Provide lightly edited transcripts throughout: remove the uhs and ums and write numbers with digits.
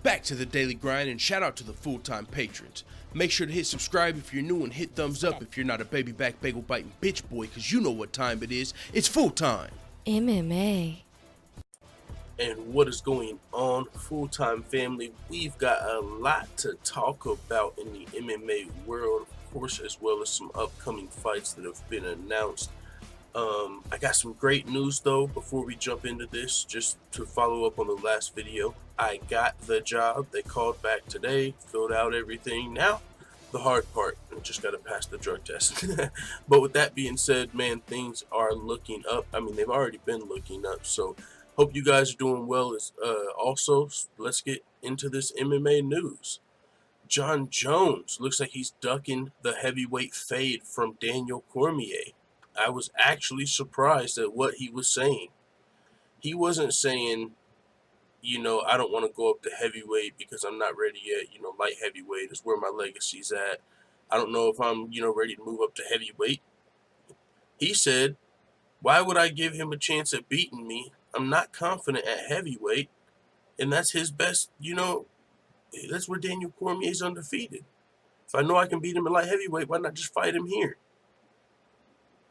Back to the daily grind, and shout out to the full-time patrons. Make sure to hit subscribe if you're new and hit thumbs up if you're not a baby back bagel biting bitch boy, cause you know what time it is. It's full time. MMA. And what is going on, full-time family? We've got a lot to talk about in the MMA world, of course, as well as some upcoming fights that have been announced. I got some great news though before we jump into this, just to follow up on the last video. I got the job. They called back today, filled out everything. Now the hard part, I just got to pass the drug test. But with that being said, man, things are looking up. I mean, they've already been looking up, so hope you guys are doing well. Also, let's get into this MMA news. Jon Jones looks like he's ducking the heavyweight fade from Daniel Cormier. I was actually surprised at what he was saying. He wasn't saying, you know, I don't want to go up to heavyweight because I'm not ready yet. You know, light heavyweight is where my legacy's at. I don't know if I'm, ready to move up to heavyweight. He said, why would I give him a chance at beating me? I'm not confident at heavyweight. And that's his best, that's where Daniel Cormier's undefeated. If I know I can beat him at light heavyweight, why not just fight him here?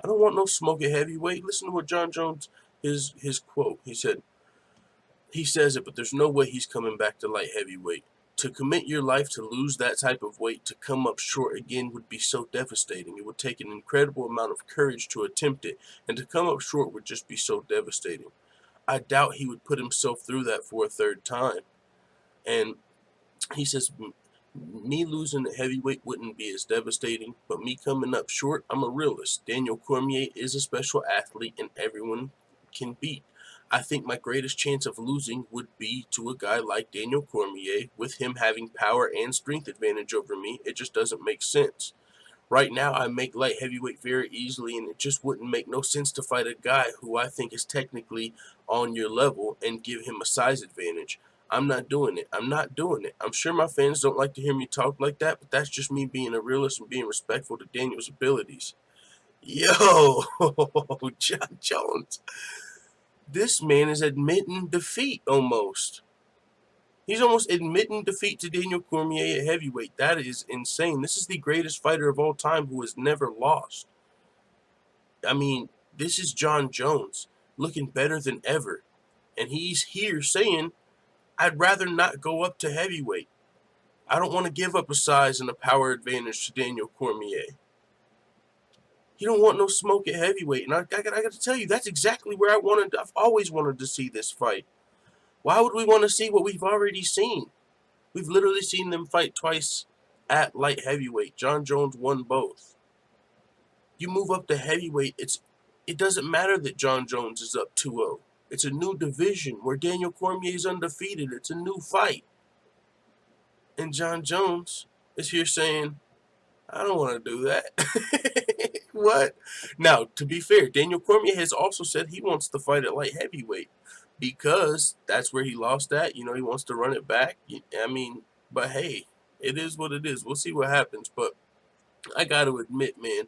I don't want no smoke at heavyweight. Listen to what Jon Jones, his quote. He says it, but there's no way he's coming back to light heavyweight. To commit your life to lose that type of weight, to come up short again would be so devastating. It would take an incredible amount of courage to attempt it, and to come up short would just be so devastating. I doubt he would put himself through that for a third time. And he says, me losing at heavyweight wouldn't be as devastating, but me coming up short, I'm a realist. Daniel Cormier is a special athlete and everyone can beat. I think my greatest chance of losing would be to a guy like Daniel Cormier, with him having power and strength advantage over me. It just doesn't make sense. Right now, I make light heavyweight very easily, and it just wouldn't make no sense to fight a guy who I think is technically on your level and give him a size advantage. I'm not doing it. I'm not doing it. I'm sure my fans don't like to hear me talk like that, but that's just me being a realist and being respectful to Daniel's abilities. Yo, Jon Jones. This man is admitting defeat almost. He's almost admitting defeat to Daniel Cormier at heavyweight. That is insane. This is the greatest fighter of all time who has never lost. I mean, this is Jon Jones looking better than ever. And he's here saying, I'd rather not go up to heavyweight. I don't want to give up a size and a power advantage to Daniel Cormier. He don't want no smoke at heavyweight. And I got to tell you, that's exactly where I've always wanted to see this fight. Why would we want to see what we've already seen? We've literally seen them fight twice at light heavyweight. Jon Jones won both. You move up to heavyweight, it doesn't matter that Jon Jones is up 2-0. It's a new division where Daniel Cormier is undefeated. It's a new fight. And Jon Jones is here saying, I don't want to do that. What? Now, to be fair, Daniel Cormier has also said he wants to fight at light heavyweight because that's where he lost at. He wants to run it back. I mean, but hey, it is what it is. We'll see what happens. But I got to admit, man,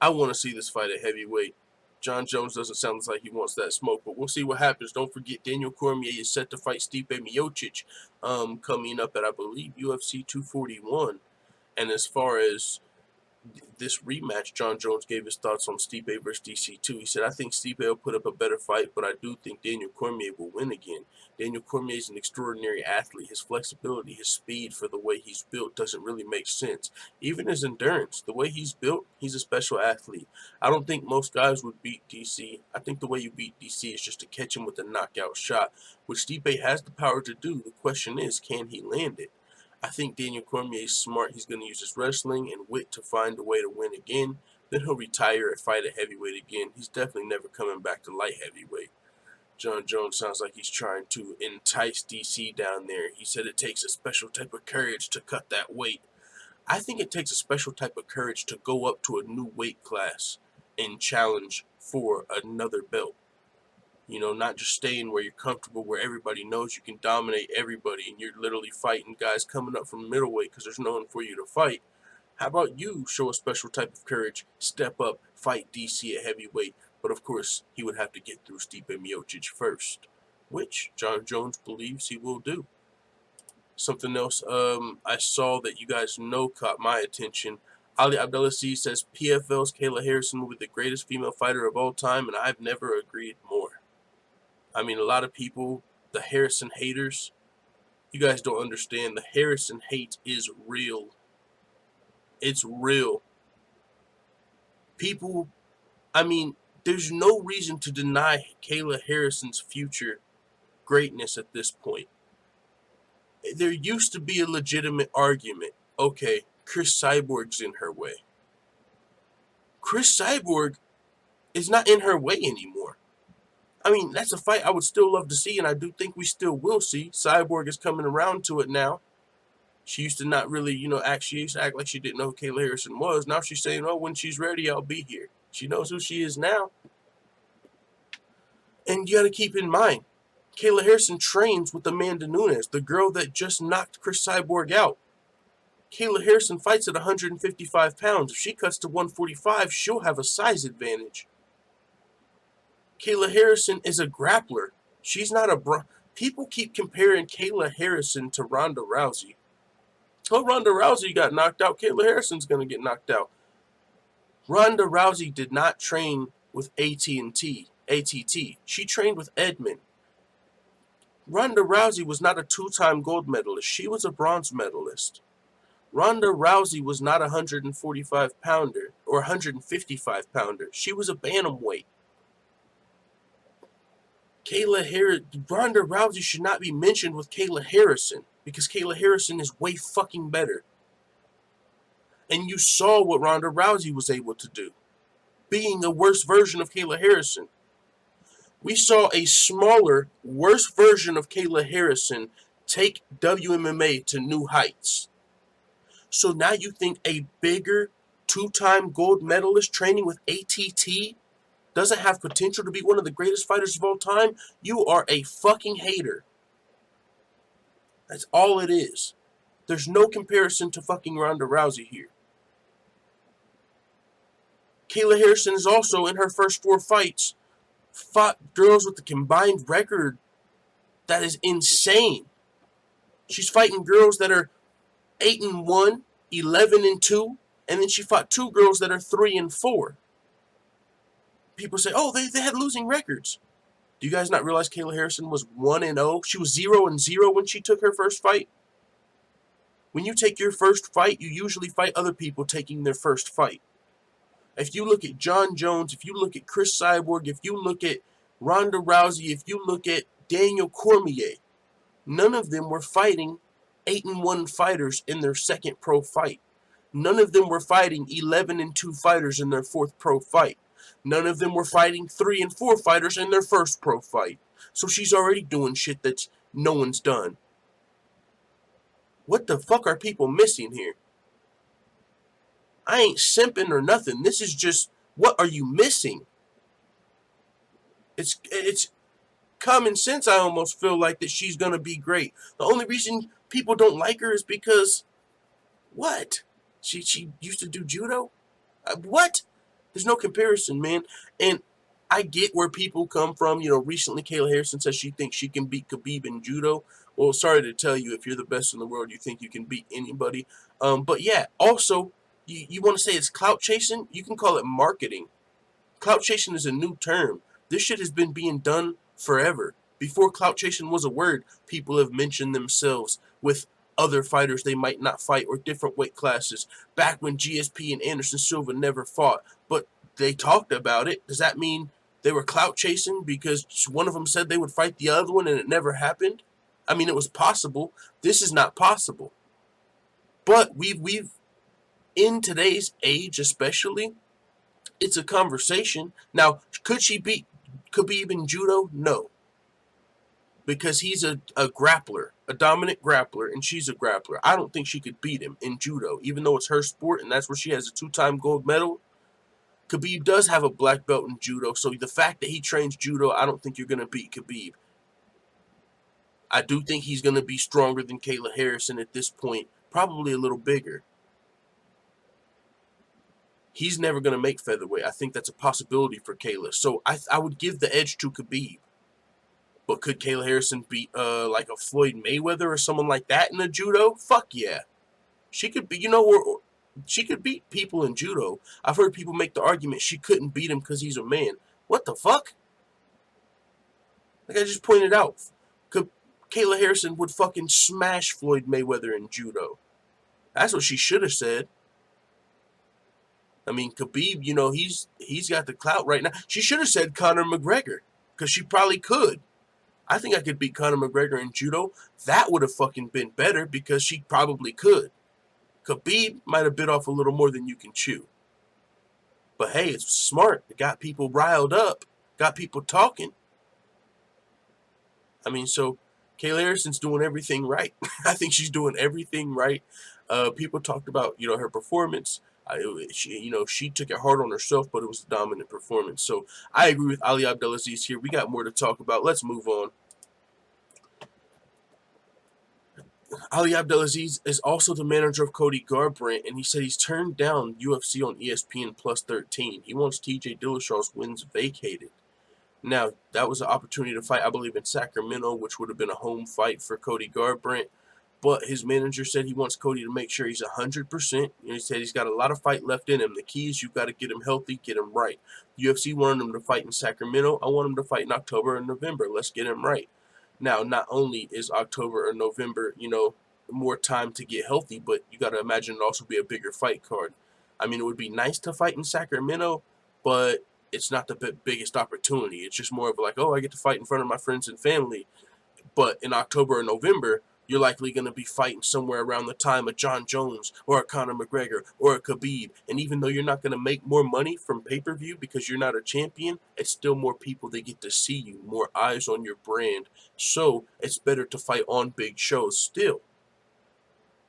I want to see this fight at heavyweight. Jon Jones doesn't sound like he wants that smoke, but we'll see what happens. Don't forget, Daniel Cormier is set to fight Stipe Miocic coming up at, I believe, UFC 241. And as far as this rematch, Jon Jones gave his thoughts on Stipe versus DC2. He said, I think Stipe will put up a better fight, but I do think Daniel Cormier will win again. Daniel Cormier is an extraordinary athlete. His flexibility, his speed for the way he's built doesn't really make sense. Even his endurance, the way he's built, he's a special athlete. I don't think most guys would beat DC. I think the way you beat DC is just to catch him with a knockout shot, which Stipe has the power to do. The question is, can he land it? I think Daniel Cormier is smart. He's going to use his wrestling and wit to find a way to win again. Then he'll retire and fight at heavyweight again. He's definitely never coming back to light heavyweight. Jon Jones sounds like he's trying to entice DC down there. He said it takes a special type of courage to cut that weight. I think it takes a special type of courage to go up to a new weight class and challenge for another belt. Not just staying where you're comfortable, where everybody knows you can dominate everybody, and you're literally fighting guys coming up from middleweight because there's no one for you to fight. How about you show a special type of courage, step up, fight DC at heavyweight? But of course, he would have to get through Stipe Miocic first, which Jon Jones believes he will do. Something else I saw that you guys know caught my attention. Ali Abdelaziz says PFL's Kayla Harrison will be the greatest female fighter of all time, and I've never agreed more. I mean, a lot of people, the Harrison haters, you guys don't understand. The Harrison hate is real. It's real. People, I mean, there's no reason to deny Kayla Harrison's future greatness at this point. There used to be a legitimate argument. Okay, Chris Cyborg's in her way. Chris Cyborg is not in her way anymore. I mean, that's a fight I would still love to see, and I do think we still will see. Cyborg is coming around to it now. She used to not really, she used to act like she didn't know who Kayla Harrison was. Now she's saying, oh, when she's ready, I'll be here. She knows who she is now. And you got to keep in mind, Kayla Harrison trains with Amanda Nunes, the girl that just knocked Chris Cyborg out. Kayla Harrison fights at 155 pounds. If she cuts to 145, she'll have a size advantage. Kayla Harrison is a grappler. She's not a People keep comparing Kayla Harrison to Ronda Rousey. Oh, Ronda Rousey got knocked out. Kayla Harrison's going to get knocked out. Ronda Rousey did not train with ATT. She trained with Edmond. Ronda Rousey was not a two-time gold medalist. She was a bronze medalist. Ronda Rousey was not a 145-pounder or 155-pounder. She was a bantamweight. Ronda Rousey should not be mentioned with Kayla Harrison because Kayla Harrison is way fucking better. And you saw what Ronda Rousey was able to do, being a worse version of Kayla Harrison. We saw a smaller, worse version of Kayla Harrison take WMMA to new heights. So now you think a bigger two-time gold medalist training with ATT doesn't have potential to be one of the greatest fighters of all time? You are a fucking hater. That's all it is. There's no comparison to fucking Ronda Rousey here. Kayla Harrison is also, in her first 4 fights, fought girls with a combined record that is insane. She's fighting girls that are 8-1, 11-2, and then she fought 2 girls that are 3-4. People say, oh, they had losing records. Do you guys not realize Kayla Harrison was 1-0? She was 0-0 when she took her first fight. When you take your first fight, you usually fight other people taking their first fight. If you look at John Jones, if you look at Chris Cyborg, if you look at Ronda Rousey, if you look at Daniel Cormier, none of them were fighting 8-1 fighters in their second pro fight. None of them were fighting 11-2 fighters in their fourth pro fight. None of them were fighting 3-4 fighters in their first pro fight. So she's already doing shit that no one's done. What the fuck are people missing here? I ain't simping or nothing. This is just, what are you missing? It's common sense. I almost feel like that she's going to be great. The only reason people don't like her is because, what? She used to do judo? What? There's no comparison, man. And I get where people come from. Recently Kayla Harrison says she thinks she can beat Khabib in judo. Well, sorry to tell you, if you're the best in the world, you think you can beat anybody. But yeah, also, you want to say it's clout chasing? You can call it marketing. Clout chasing is a new term. This shit has been being done forever. Before clout chasing was a word, people have mentioned themselves with other fighters they might not fight or different weight classes. Back when GSP and Anderson Silva never fought, but they talked about it. Does that mean they were clout chasing because one of them said they would fight the other one and it never happened? I mean, it was possible. This is not possible. But we've in today's age especially, it's a conversation. Now, could she beat Khabib in judo? No. Because he's a grappler, a dominant grappler, and she's a grappler. I don't think she could beat him in judo, even though it's her sport and that's where she has a 2-time gold medal. Khabib does have a black belt in judo, so the fact that he trains judo, I don't think you're going to beat Khabib. I do think he's going to be stronger than Kayla Harrison at this point, probably a little bigger. He's never going to make featherweight. I think that's a possibility for Kayla. So I would give the edge to Khabib. But could Kayla Harrison beat like a Floyd Mayweather or someone like that in the judo? Fuck yeah. She could be, or she could beat people in judo. I've heard people make the argument she couldn't beat him because he's a man. What the fuck? Like I just pointed out, Kayla Harrison would fucking smash Floyd Mayweather in judo. That's what she should have said. I mean, Khabib, he's got the clout right now. She should have said Conor McGregor, because she probably could. I think I could beat Conor McGregor in judo. That would have fucking been better because she probably could. Khabib might have bit off a little more than you can chew. But hey, it's smart. It got people riled up. Got people talking. I mean, so Kayla Harrison's doing everything right. I think she's doing everything right. People talked about, her performance. She took it hard on herself, but it was a dominant performance. So I agree with Ali Abdelaziz here. We got more to talk about. Let's move on. Ali Abdelaziz is also the manager of Cody Garbrandt, and he said he's turned down UFC on ESPN Plus 13. He wants TJ Dillashaw's wins vacated. Now, that was an opportunity to fight, I believe, in Sacramento, which would have been a home fight for Cody Garbrandt. But his manager said he wants Cody to make sure he's 100%. He said he's got a lot of fight left in him. The key is you've got to get him healthy, get him right. UFC wanted him to fight in Sacramento. I want him to fight in October and November. Let's get him right. Now, not only is October or November, more time to get healthy, but you got to imagine it'd also be a bigger fight card. I mean, it would be nice to fight in Sacramento, but it's not the biggest opportunity. It's just more of like, oh, I get to fight in front of my friends and family. But in October or November, you're likely going to be fighting somewhere around the time of John Jones or a Conor McGregor or a Khabib. And even though you're not going to make more money from pay-per-view because you're not a champion, it's still more people that get to see you, more eyes on your brand. So it's better to fight on big shows still.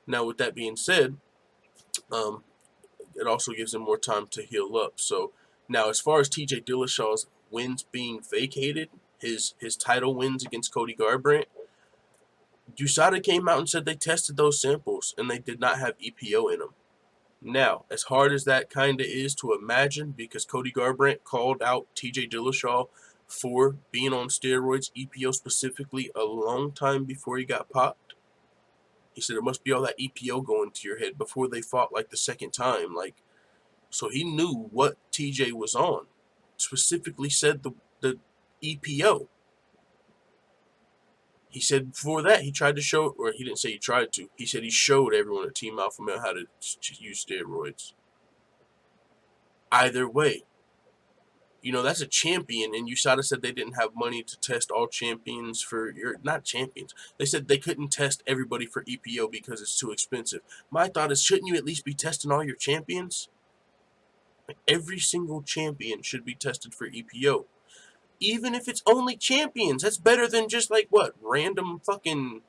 Now, with that being said, it also gives him more time to heal up. So now, as far as TJ Dillashaw's wins being vacated, his title wins against Cody Garbrandt, USADA came out and said they tested those samples and they did not have EPO in them. Now, as hard as that kind of is to imagine, because Cody Garbrandt called out TJ Dillashaw for being on steroids, EPO specifically, a long time before he got popped. He said it must be all that EPO going to your head before they fought like the second time. So he knew what TJ was on. Specifically said the EPO. He said before that he tried to show, or he didn't say he tried to, he said he showed everyone at Team Alpha Male how to use steroids. Either way, that's a champion, and USADA said they didn't have money to test all champions for, not champions, they said they couldn't test everybody for EPO because it's too expensive. My thought is, shouldn't you at least be testing all your champions? Every single champion should be tested for EPO. Even if it's only champions, that's better than just random fucking,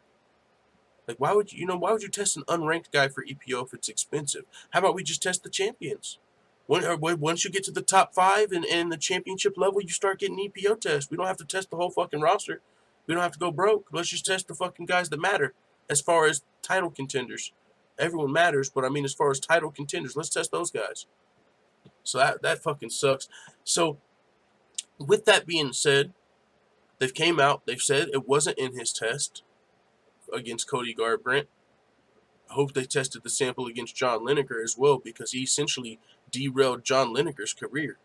why would you test an unranked guy for EPO if it's expensive? How about we just test the champions? Once you get to the top 5 and the championship level, you start getting EPO tests. We don't have to test the whole fucking roster. We don't have to go broke. Let's just test the fucking guys that matter as far as title contenders. Everyone matters, but I mean as far as title contenders, let's test those guys. So that fucking sucks. So with that being said, they've came out, they've said it wasn't in his test against Cody Garbrandt. I hope they tested the sample against John Lineker as well, because he essentially derailed John Lineker's career.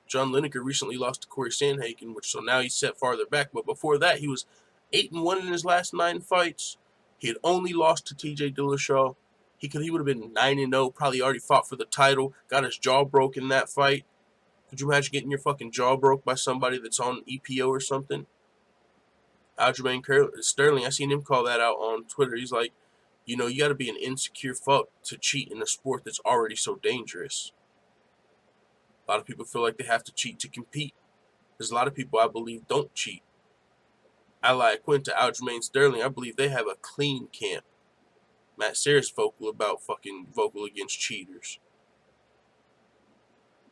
John Lineker recently lost to Corey Sandhagen, so now he's set farther back. But before that, he was 8-1 in his last 9 fights. He had only lost to TJ Dillashaw. He would have been 9-0, probably already fought for the title, got his jaw broke in that fight. Could you imagine getting your fucking jaw broke by somebody that's on EPO or something? Aljamain Sterling, I seen him call that out on Twitter. He's like, you got to be an insecure fuck to cheat in a sport that's already so dangerous. A lot of people feel like they have to cheat to compete. There's a lot of people, I believe, don't cheat. Ally Quintin, Aljamain Sterling, I believe they have a clean camp. Matt Serra's vocal against cheaters.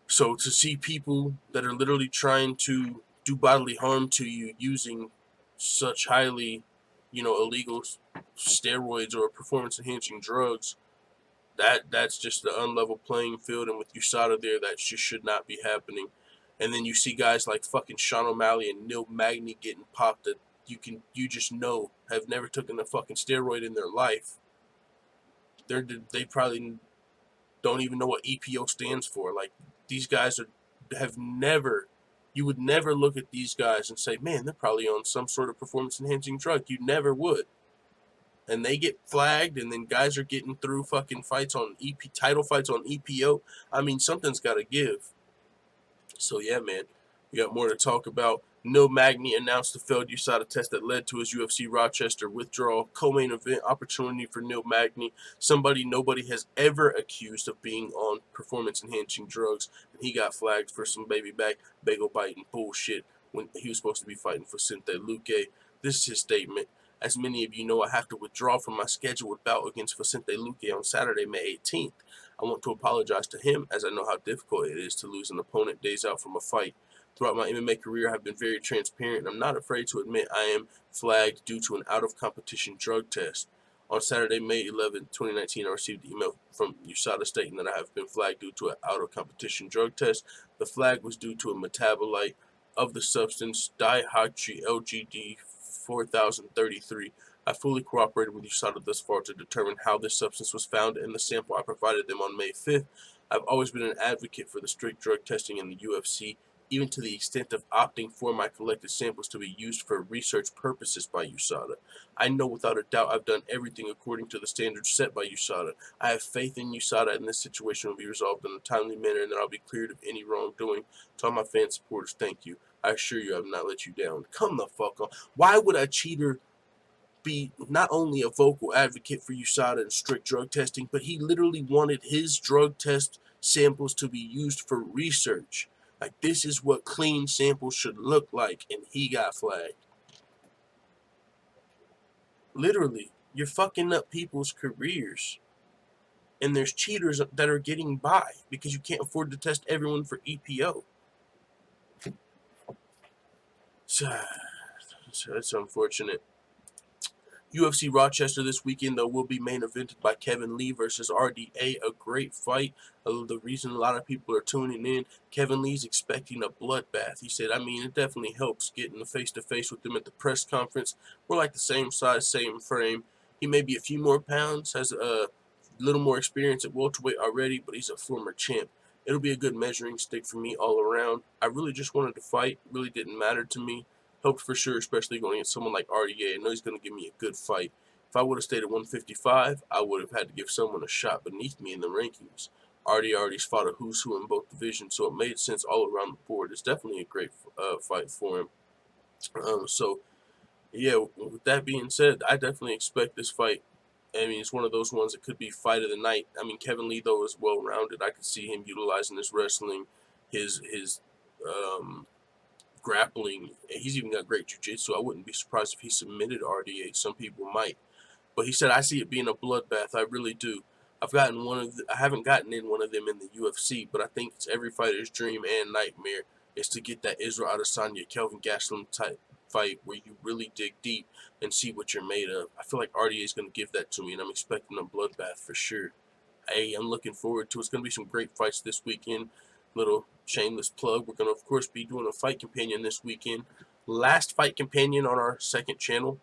So to see people that are literally trying to do bodily harm to you using such highly, illegal steroids or performance-enhancing drugs, that's just the unlevel playing field. And with USADA there, that just should not be happening. And then you see guys like fucking Sean O'Malley and Neil Magny getting popped that you just know have never taken a fucking steroid in their life. They probably don't even know what EPO stands for. Like, these guys have never, you would never look at these guys and say, man, they're probably on some sort of performance enhancing drug. You never would. And they get flagged, and then guys are getting through fucking fights on title fights on EPO. I mean, something's got to give. So yeah, man, we got more to talk about. Neil Magny announced the failed USADA test that led to his UFC Rochester withdrawal. Co-main event opportunity for Neil Magny, somebody nobody has ever accused of being on performance-enhancing drugs, and he got flagged for some baby back bagel biting bullshit when he was supposed to be fighting for Sinte Luque. This is his statement. As many of you know, I have to withdraw from my scheduled bout against Vicente Luque on Saturday, May 18th. I want to apologize to him, as I know how difficult it is to lose an opponent days out from a fight. Throughout my MMA career, I have been very transparent, and I'm not afraid to admit I am flagged due to an out-of-competition drug test. On Saturday, May 11, 2019, I received an email from USADA stating that I have been flagged due to an out-of-competition drug test. The flag was due to a metabolite of the substance dihydroxy 4033. I fully cooperated with USADA thus far to determine how this substance was found in the sample I provided them on May 5th. I've always been an advocate for the strict drug testing in the UFC, even to the extent of opting for my collected samples to be used for research purposes by USADA. I know without a doubt I've done everything according to the standards set by USADA. I have faith in USADA, and this situation will be resolved in a timely manner, and that I'll be cleared of any wrongdoing. To all my fan supporters, thank you. I assure you I have not let you down. Come the fuck on. Why would a cheater be not only a vocal advocate for USADA and strict drug testing, but he literally wanted his drug test samples to be used for research? Like, this is what clean samples should look like, and he got flagged. Literally, you're fucking up people's careers. And there's cheaters that are getting by because you can't afford to test everyone for EPO. So it's unfortunate. UFC Rochester this weekend, though, will be main evented by Kevin Lee versus RDA, a great fight. The reason a lot of people are tuning in, Kevin Lee's expecting a bloodbath. He said, I mean, it definitely helps getting the face-to-face with him at the press conference. We're like the same size, same frame. He may be a few more pounds, has a little more experience at welterweight already, but he's a former champ. It'll be a good measuring stick for me all around. I really just wanted to fight. Really didn't matter to me. Hoped for sure, especially going against someone like RDA. I know he's going to give me a good fight. If I would have stayed at 155, I would have had to give someone a shot beneath me in the rankings. RDA already's fought a who's who in both divisions, so it made sense all around the board. It's definitely a great fight for him. So, yeah, with that being said, I definitely expect this fight. I mean, it's one of those ones that could be fight of the night. I mean, Kevin Lee, though, is well-rounded. I could see him utilizing his wrestling, his grappling. He's even got great jiu-jitsu. I wouldn't be surprised if he submitted RDA. Some people might. But he said, I see it being a bloodbath. I really do. I haven't gotten in one of them in the UFC, but I think it's every fighter's dream and nightmare is to get that Israel Adesanya, Kelvin Gastelum type fight where you really dig deep and see what you're made of. I feel like RDA is going to give that to me, and I'm expecting a bloodbath for sure. Hey, I'm looking forward to it. It's going to be some great fights this weekend. Little shameless plug. We're going to, of course, be doing a fight companion this weekend. Last fight companion on our second channel.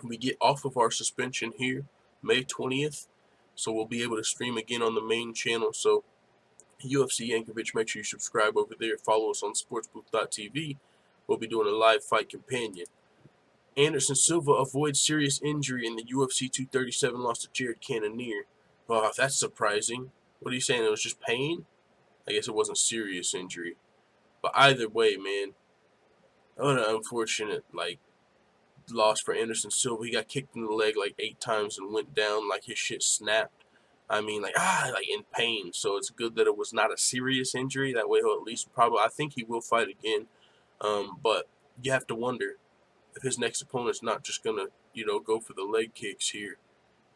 We get off of our suspension here May 20th. So we'll be able to stream again on the main channel. So UFC Yankovic, make sure you subscribe over there. Follow us on sportsbooth.tv. We'll be doing a live fight companion. Anderson Silva avoids serious injury in the UFC 237 loss to Jared Cannonier. Oh, that's surprising. What are you saying? It was just pain? I guess it wasn't serious injury. But either way, man, what an unfortunate, loss for Anderson Silva. He got kicked in the leg 8 times and went down like his shit snapped. I mean, in pain. So it's good that it was not a serious injury. That way he'll at least I think he will fight again. But you have to wonder if his next opponent's not just going to, go for the leg kicks here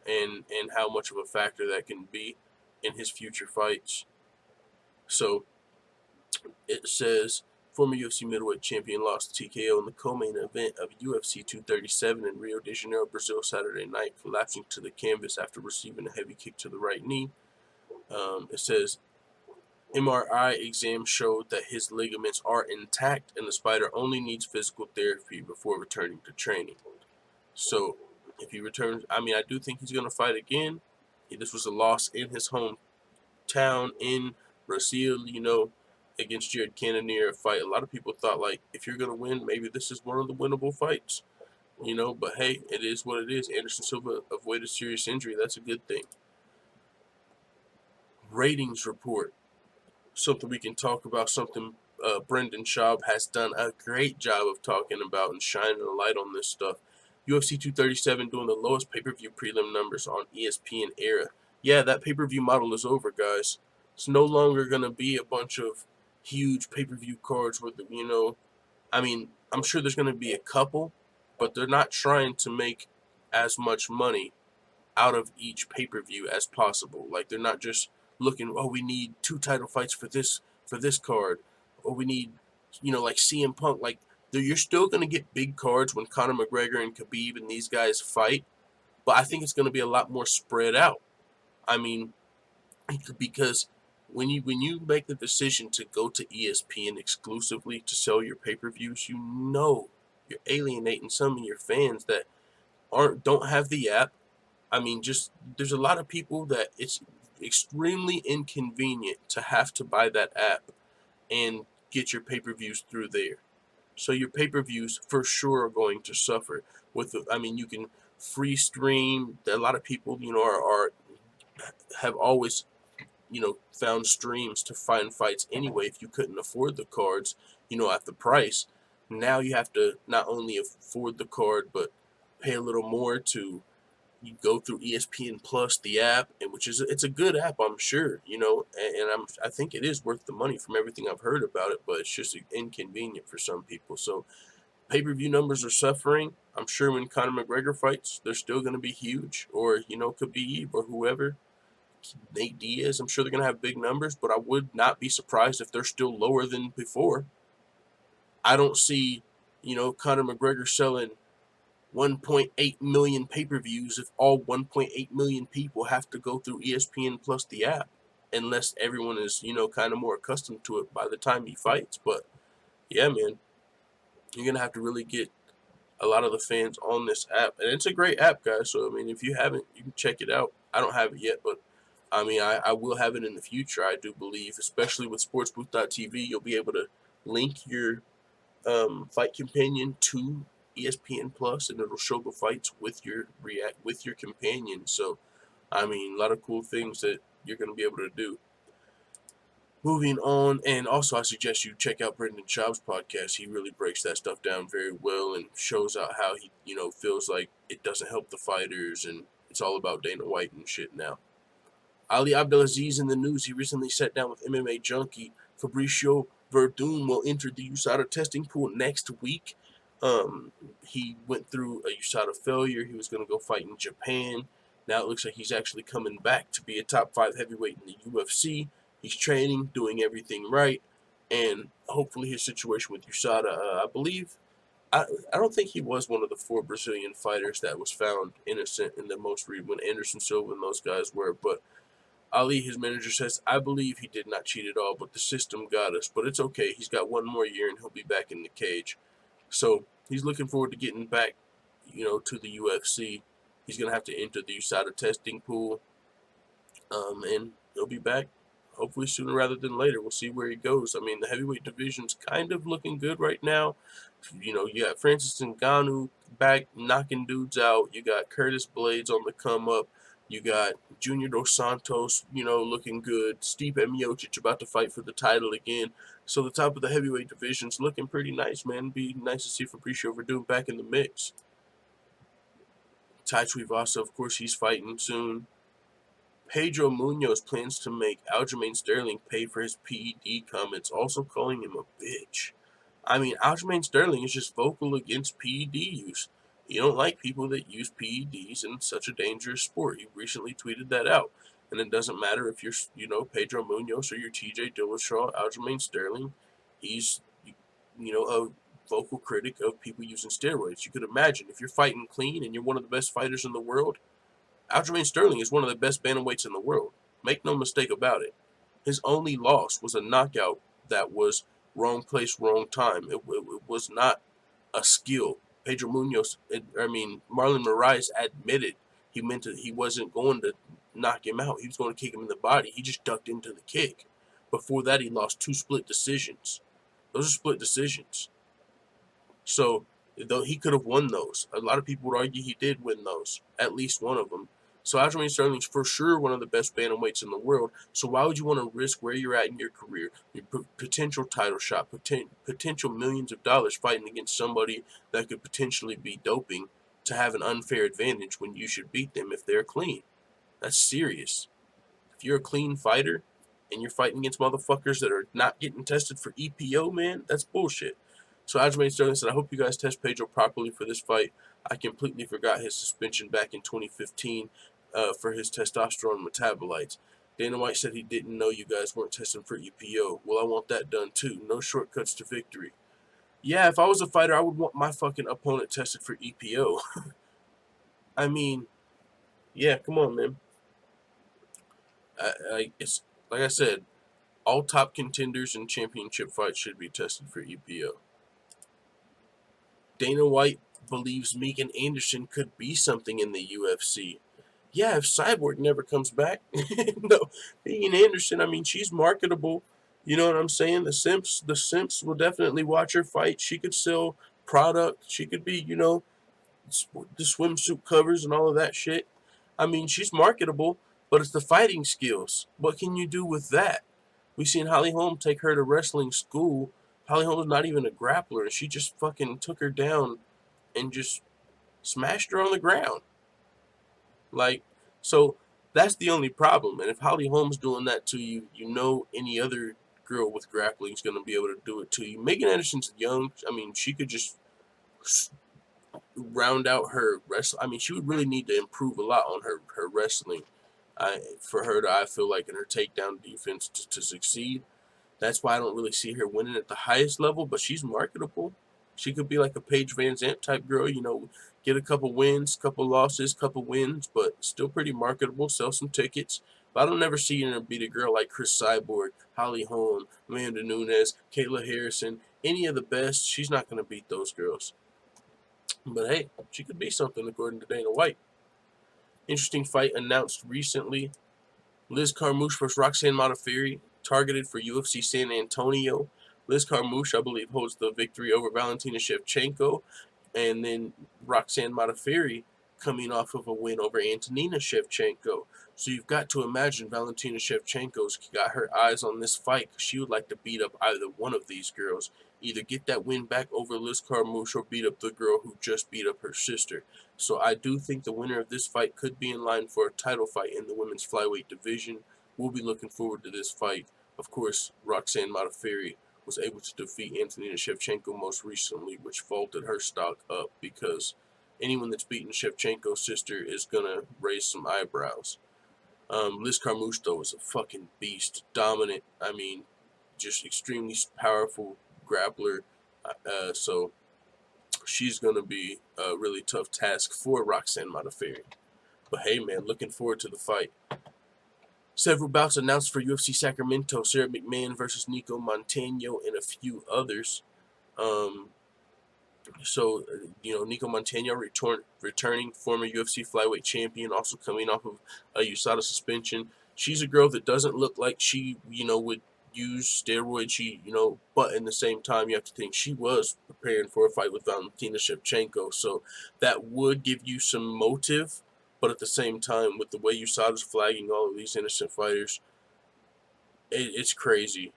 and how much of a factor that can be in his future fights. So it says, former UFC middleweight champion lost to TKO in the co-main event of UFC 237 in Rio de Janeiro, Brazil, Saturday night, collapsing to the canvas after receiving a heavy kick to the right knee. It says, MRI exam showed that his ligaments are intact and the Spider only needs physical therapy before returning to training. So if he returns, I mean, I do think he's going to fight again. This was a loss in his hometown in Brazil, against Jared Cannonier, a fight. A lot of people thought, like, if you're going to win, maybe this is one of the winnable fights, but hey, it is what it is. Anderson Silva avoided serious injury. That's a good thing. Ratings report. Something we can talk about, something Brendan Schaub has done a great job of talking about and shining a light on this stuff. UFC 237 doing the lowest pay-per-view prelim numbers on ESPN era. Yeah, that pay-per-view model is over, guys. It's no longer going to be a bunch of huge pay-per-view cards with, I mean, I'm sure there's going to be a couple, but they're not trying to make as much money out of each pay-per-view as possible. Like, they're not just looking, oh, we need 2 title fights for this card, or we need, like CM Punk. Like, you're still going to get big cards when Conor McGregor and Khabib and these guys fight, but I think it's going to be a lot more spread out. I mean, because when you make the decision to go to ESPN exclusively to sell your pay-per-views, you're alienating some of your fans that don't have the app. I mean, just there's a lot of people that it's extremely inconvenient to have to buy that app and get your pay-per-views through there. So your pay-per-views for sure are going to suffer. You can free stream. A lot of people, have always, found streams to find fights anyway if you couldn't afford the cards, at the price. Now you have to not only afford the card, but pay a little more to you go through ESPN Plus, the app, and it's a good app, I'm sure, and I think it is worth the money from everything I've heard about it, but it's just inconvenient for some people. So pay-per-view numbers are suffering. I'm sure when Conor McGregor fights, they're still going to be huge, or Khabib or whoever, Nate Diaz. I'm sure they're going to have big numbers, but I would not be surprised if they're still lower than before. I don't see, Conor McGregor selling 1.8 million pay-per-views if all 1.8 million people have to go through ESPN Plus, the app, unless everyone is, kind of more accustomed to it by the time he fights. But yeah, man, you're going to have to really get a lot of the fans on this app. And it's a great app, guys. So, I mean, if you haven't, you can check it out. I don't have it yet, but I mean, I will have it in the future, I do believe, especially with sportsbooth.tv. You'll be able to link your fight companion to ESPN Plus, and it'll show the fights with your companion. So, I mean, a lot of cool things that you're going to be able to do. Moving on, and also I suggest you check out Brendan Schaub's podcast. He really breaks that stuff down very well and shows out how he, feels like it doesn't help the fighters, and it's all about Dana White and shit now. Ali Abdelaziz in the news. He recently sat down with MMA junkie Fabricio Verdun will enter the USADA testing pool next week. He went through a USADA failure. He was going to go fight in Japan. Now it looks like he's actually coming back to be a top 5 heavyweight in the UFC. He's training, doing everything right, and hopefully his situation with USADA, I don't think he was one of the 4 Brazilian fighters that was found innocent in the most recent when Anderson Silva and those guys were, but Ali, his manager, says, I believe he did not cheat at all, but the system got us. But it's okay. He's got 1 more year, and he'll be back in the cage. So he's looking forward to getting back, to the UFC. He's going to have to enter the USADA testing pool, and he'll be back hopefully sooner rather than later. We'll see where he goes. I mean, the heavyweight division's kind of looking good right now. You got Francis Ngannou back knocking dudes out. You got Curtis Blades on the come up. You got Junior Dos Santos, looking good. Stipe Miocic about to fight for the title again. So the top of the heavyweight division's looking pretty nice, man. It'd be nice to see Fabricio Verdun back in the mix. Tai Tuivasa, of course, he's fighting soon. Pedro Munoz plans to make Aljamain Sterling pay for his PED comments, also calling him a bitch. I mean, Aljamain Sterling is just vocal against PED use. You don't like people that use PEDs in such a dangerous sport. He recently tweeted that out. And it doesn't matter if you're, Pedro Munoz or you're TJ Dillashaw, Aljamain Sterling. He's, a vocal critic of people using steroids. You could imagine if you're fighting clean and you're one of the best fighters in the world, Aljamain Sterling is one of the best bantamweights in the world. Make no mistake about it. His only loss was a knockout that was wrong place, wrong time. It was not a skill. Pedro Munoz, Marlon Moraes admitted he wasn't going to knock him out. He was going to kick him in the body. He just ducked into the kick. Before that, he lost 2 split decisions. Those are split decisions. So, though he could have won those. A lot of people would argue he did win those. At least one of them. So Aljamain Sterling's for sure one of the best bantamweights in the world. So why would you want to risk where you're at in your career, your potential title shot, potential millions of dollars fighting against somebody that could potentially be doping to have an unfair advantage when you should beat them if they're clean? That's serious. If you're a clean fighter and you're fighting against motherfuckers that are not getting tested for EPO, man, that's bullshit. So Aljamain Sterling said, I hope you guys test Pedro properly for this fight. I completely forgot his suspension back in 2015 for his testosterone metabolites. Dana White said he didn't know you guys weren't testing for EPO. Well, I want that done too. No shortcuts to victory. Yeah, if I was a fighter, I would want my fucking opponent tested for EPO. I mean, yeah, come on, man. It's like I said, all top contenders in championship fights should be tested for EPO. Dana White believes Megan Anderson could be something in the UFC. Yeah, if Cyborg never comes back. No, Megan Anderson, I mean, she's marketable. You know what I'm saying? The simps will definitely watch her fight. She could sell product. She could be, you know, the swimsuit covers and all of that shit. I mean, she's marketable, but it's the fighting skills. What can you do with that? We seen Holly Holm take her to wrestling school. Holly Holm was not even a grappler, and she just fucking took her down and just smashed her on the ground. Like, so that's the only problem. And if Holly Holm's doing that to you, you know any other girl with grappling is going to be able to do it to you. Megan Anderson's young. I mean, she could just round out her wrestling. I mean, she would really need to improve a lot on her wrestling for her to, I feel like, in her takedown defense to succeed. That's why I don't really see her winning at the highest level, but she's marketable. She could be like a Paige Van Zandt type girl, you know, get a couple wins, couple losses, couple wins, but still pretty marketable, sell some tickets. But I don't ever see her beat a girl like Chris Cyborg, Holly Holm, Amanda Nunes, Kayla Harrison, any of the best. She's not going to beat those girls. But hey, she could be something according to Dana White. Interesting fight announced recently. Liz Carmouche versus Roxanne Modafferi, targeted for UFC San Antonio. Liz Carmouche, I believe, holds the victory over Valentina Shevchenko. And then Roxanne Modafferi coming off of a win over Antonina Shevchenko. So you've got to imagine Valentina Shevchenko's got her eyes on this fight because she would like to beat up either one of these girls. Either get that win back over Liz Carmouche or beat up the girl who just beat up her sister. So I do think the winner of this fight could be in line for a title fight in the women's flyweight division. We'll be looking forward to this fight. Of course, Roxanne Modafferi was able to defeat Antonina Shevchenko most recently, which vaulted her stock up because anyone that's beaten Shevchenko's sister is going to raise some eyebrows. Liz Carmouche, though, is a fucking beast. Dominant. I mean, just extremely powerful grappler. So she's going to be a really tough task for Roxanne Modafferi. But hey, man, looking forward to the fight. Several bouts announced for UFC Sacramento. Sara McMann versus Nico Montaigne and a few others. So, you know, Nico Montaigne, returning former UFC flyweight champion, also coming off of a USADA suspension. She's a girl that doesn't look like she, you know, would use steroids, but in the same time, you have to think she was preparing for a fight with Valentina Shevchenko. So that would give you some motive. But at the same time, with the way USADA's flagging all of these innocent fighters, it's crazy.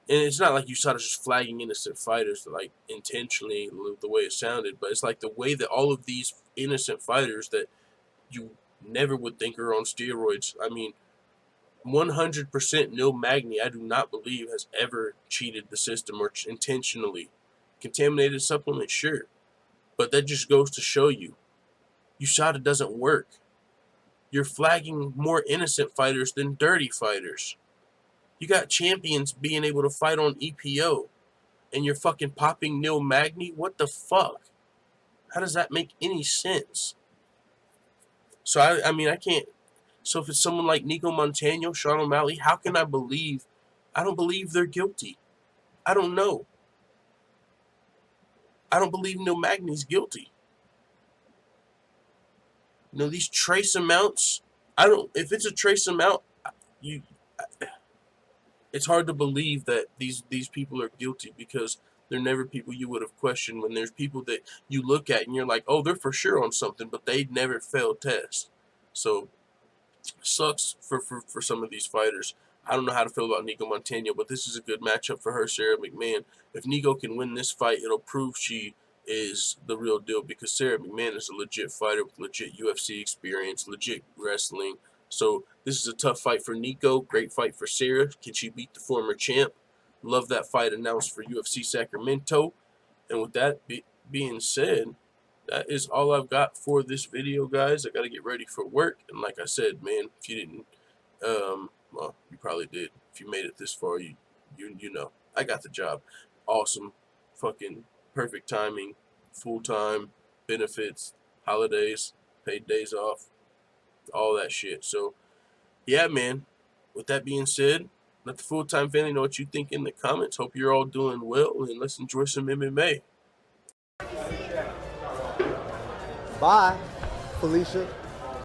And it's not like USADA's just flagging innocent fighters, like, intentionally, the way it sounded. But it's like the way that all of these innocent fighters that you never would think are on steroids. I mean, 100% Nil Magny, I do not believe, has ever cheated the system or intentionally. Contaminated supplement, sure. But that just goes to show you, USADA doesn't work. You're flagging more innocent fighters than dirty fighters. You got champions being able to fight on EPO, and you're fucking popping Nil Magny? What the fuck? How does that make any sense? So, I mean, I can't... So if it's someone like Nico Montaigne, Sean O'Malley, how can I believe? I don't believe they're guilty. I don't know. I don't believe no Magny's guilty. You know, these trace amounts, if it's a trace amount, it's hard to believe that these people are guilty, because they're never people you would have questioned, when there's people that you look at and you're like, oh, they're for sure on something, but they never failed tests. So sucks for some of these fighters. I don't know how to feel about Nico Montaigne, but this is a good matchup for her, Sara McMann. If Nico can win this fight, it'll prove she is the real deal, because Sara McMann is a legit fighter with legit UFC experience, legit wrestling. So this is a tough fight for Nico, great fight for Sara. Can she beat the former champ? Love that fight announced for UFC Sacramento. And with that being said, that is all I've got for this video, guys. I got to get ready for work. And like I said, man, if you didn't, well, you probably did. If you made it this far, you know, I got the job. Awesome, fucking perfect timing, full-time, benefits, holidays, paid days off, all that shit. So, yeah, man, with that being said, let the full-time family know what you think in the comments. Hope you're all doing well, and let's enjoy some MMA. Bye, Felicia.